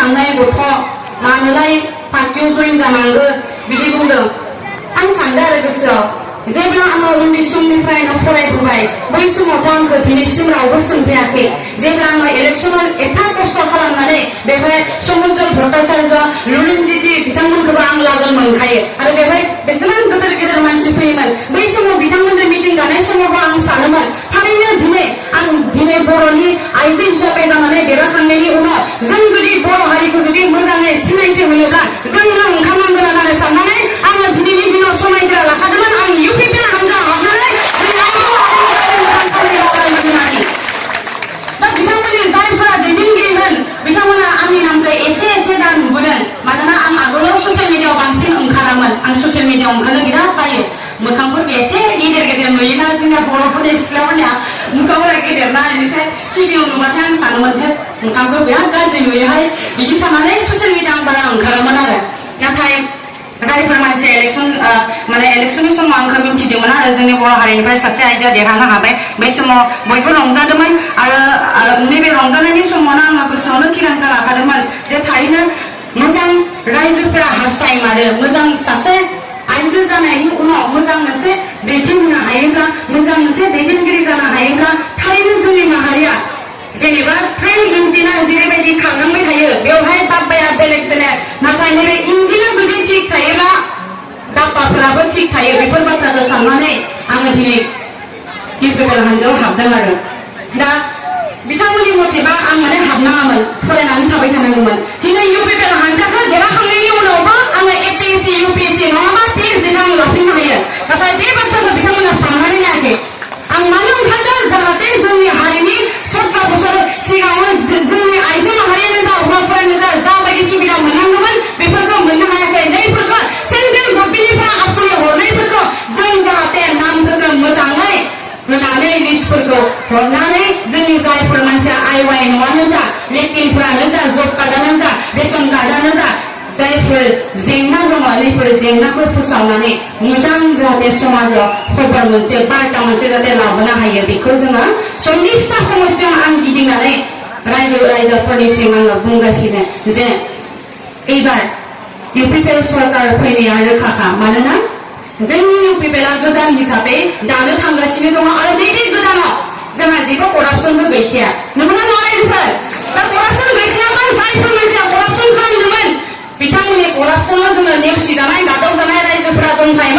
साननाय गथ' मानोलाय पार्टियाव जइन जानांगौ बिदि बुंदों आं सानदों आरो गोसोआव जेब्ला आङो उन्दै समनिफ्रायनो फरायबोबाय बै समावथ' आंखौ दिनैसिम रावबो सोंफेराखै जेब्ला आङो इलेक्सनाव एफा खस्थ' खालामनानै बेवहाय समुद्र भट्टाचार्य लुरिनजिति बिथांमोनखौबो आं लागोन मोनखायो आरो बेवहाय बेसेबां गिदिर गिदिर मानसि फैयोमोन बै समाव बिथांमोनजों मिटिं लानाय समावबो आं सानोमोन थारैनो दिनै बर'नि आइजो हिसाबै जानानै देरहाखांनायनि उनाव जों जुदि बर' हारिखौ जुदि मोजाङै सिनायथि होयोब्ला जोंनो ओंखारनांगोन होननानै साननानै आङो दिनैनि दिनाव समायग्रा लाखादोंमोन आं इउपिपि हानजा हाबनानै दा बिथांमोननि जायफोरा दैदेनगिरिमोन बिथांमोना आंनि नामखौ एसे दा नुबोदों मानोना आं आगोलाव ससियेल मिडियाआव बांसिन ओंखारामोन आं ससियेल मिडियाआव ओंखारनो बिराद बायो मोखांफोरखौ एसे गेदेर नुयोना जोंना बर'फोरनि सिख्लाफोरनिया मोखांफोरा गेदेरना बेनिफ्राय टिभियाव नुबाथाय आं सानोमोन मोखांखौ बिराद गाज्रि नुयोहाय बिदि साननानै ससियेल मिडियाआव बारा ओंखारोमोन आरो नाथाय जायफोर मानसि इलेक्सननि समाव आंखौ मिथिदोंमोन आरो जोंनि बर' हारिनिफ्राय सासे आइजोआ देरहानो हाबाय बै समाव बयबो रंजादोंमोन आरो नैबे रंजानायनि समावनो आङो गोसोआवनो थिरांथा लाखादोंमोन जे थारैनो मोजां रायजोफोरा हास्थायमारो मोजां सासे आइजो जानायनि उनाव मोजां मोनसे दैदेननो हायोब्ला मोजां मोनसे दैदेनगिरि जानो हायोब्ला थारैनो जोंनि माहारिया जेनेबा ट्रेन इन्जिना जेरैबायदि खारलांबाय थायो बेवहाय दाब्बाया बेलेग नाथाय नैबे इन्जिना जुदि थिग थायोब्ला दाब्बाफोराबो थिग थायो बेफोर बाथ्राखौ साननानै आङो दिनै इउपिपिएल हानजायाव हाबदों आरो दा बिथांमोननि मथेबा आं हाबनाङामोन फरायनानै थाबाय थानांगौमोन दिनै इउपिपिएल हानजाखौ देरहाखांनायनि उनावबो आङो एपिएससि इउपिएससि नङाबा पिएइचडि आं लाफिननो हायो नाथाय बे बाथ्राखौ बिथांमोना साननानै नायाखै आं मानो ओंखारदों जाहाथे जोंनि हारिनि 17 बोसोर सिगाङाव जोंनि आइजो माहारियानो जा हौवाफोरानो जा जाबायदि सुबिदा मोननांगौमोन बेफोरखौ मोननो हायाखै नैफोरखौ सेन्ट्रेल गभर्नमेन्टनिफ्राय आसुलि हरनायफोरखौ जों जाहाथे नामफोरखौ मोजाङै होनानै लिस्टफोरखौ हरनानै जोंनि जायफोर मानसिया आइवाइ न'आनो जा लेकिनफोरानो जा जब कार्डआनो जा रेशन कार्डआनो जा जायफोर जेंना दङ नैफोर जेंनाखौ फोसावनानै मोजां जाहाथे समाजाव खबर मोनसे बार्ता मोनसे जाहाथे लाबोनो हायो बेखौ जोङो 40टा समस्यायाव आं गिदिंनानै रायजोफोरनिसिम आङो बुंगासिनो जे एबार इउपिपिएल सरकार फैनाया रोखाखा मानोना जोंनि इउपिपिएलआ गोदान हिसाबै दानो थांगासिनो दङ आरो नैबे गोदानाव जोंहा जेबो करापसनबो गैखाया नंगौना नङा रायजोफोर दा करापसन गैखायाबा जायफोर मानसिया करापसन खालामदोंमोन बिथांमोननि करापसनाव जोङो नेवसिजानाय गादबजानाय रायजोफोरा दंखायोमोन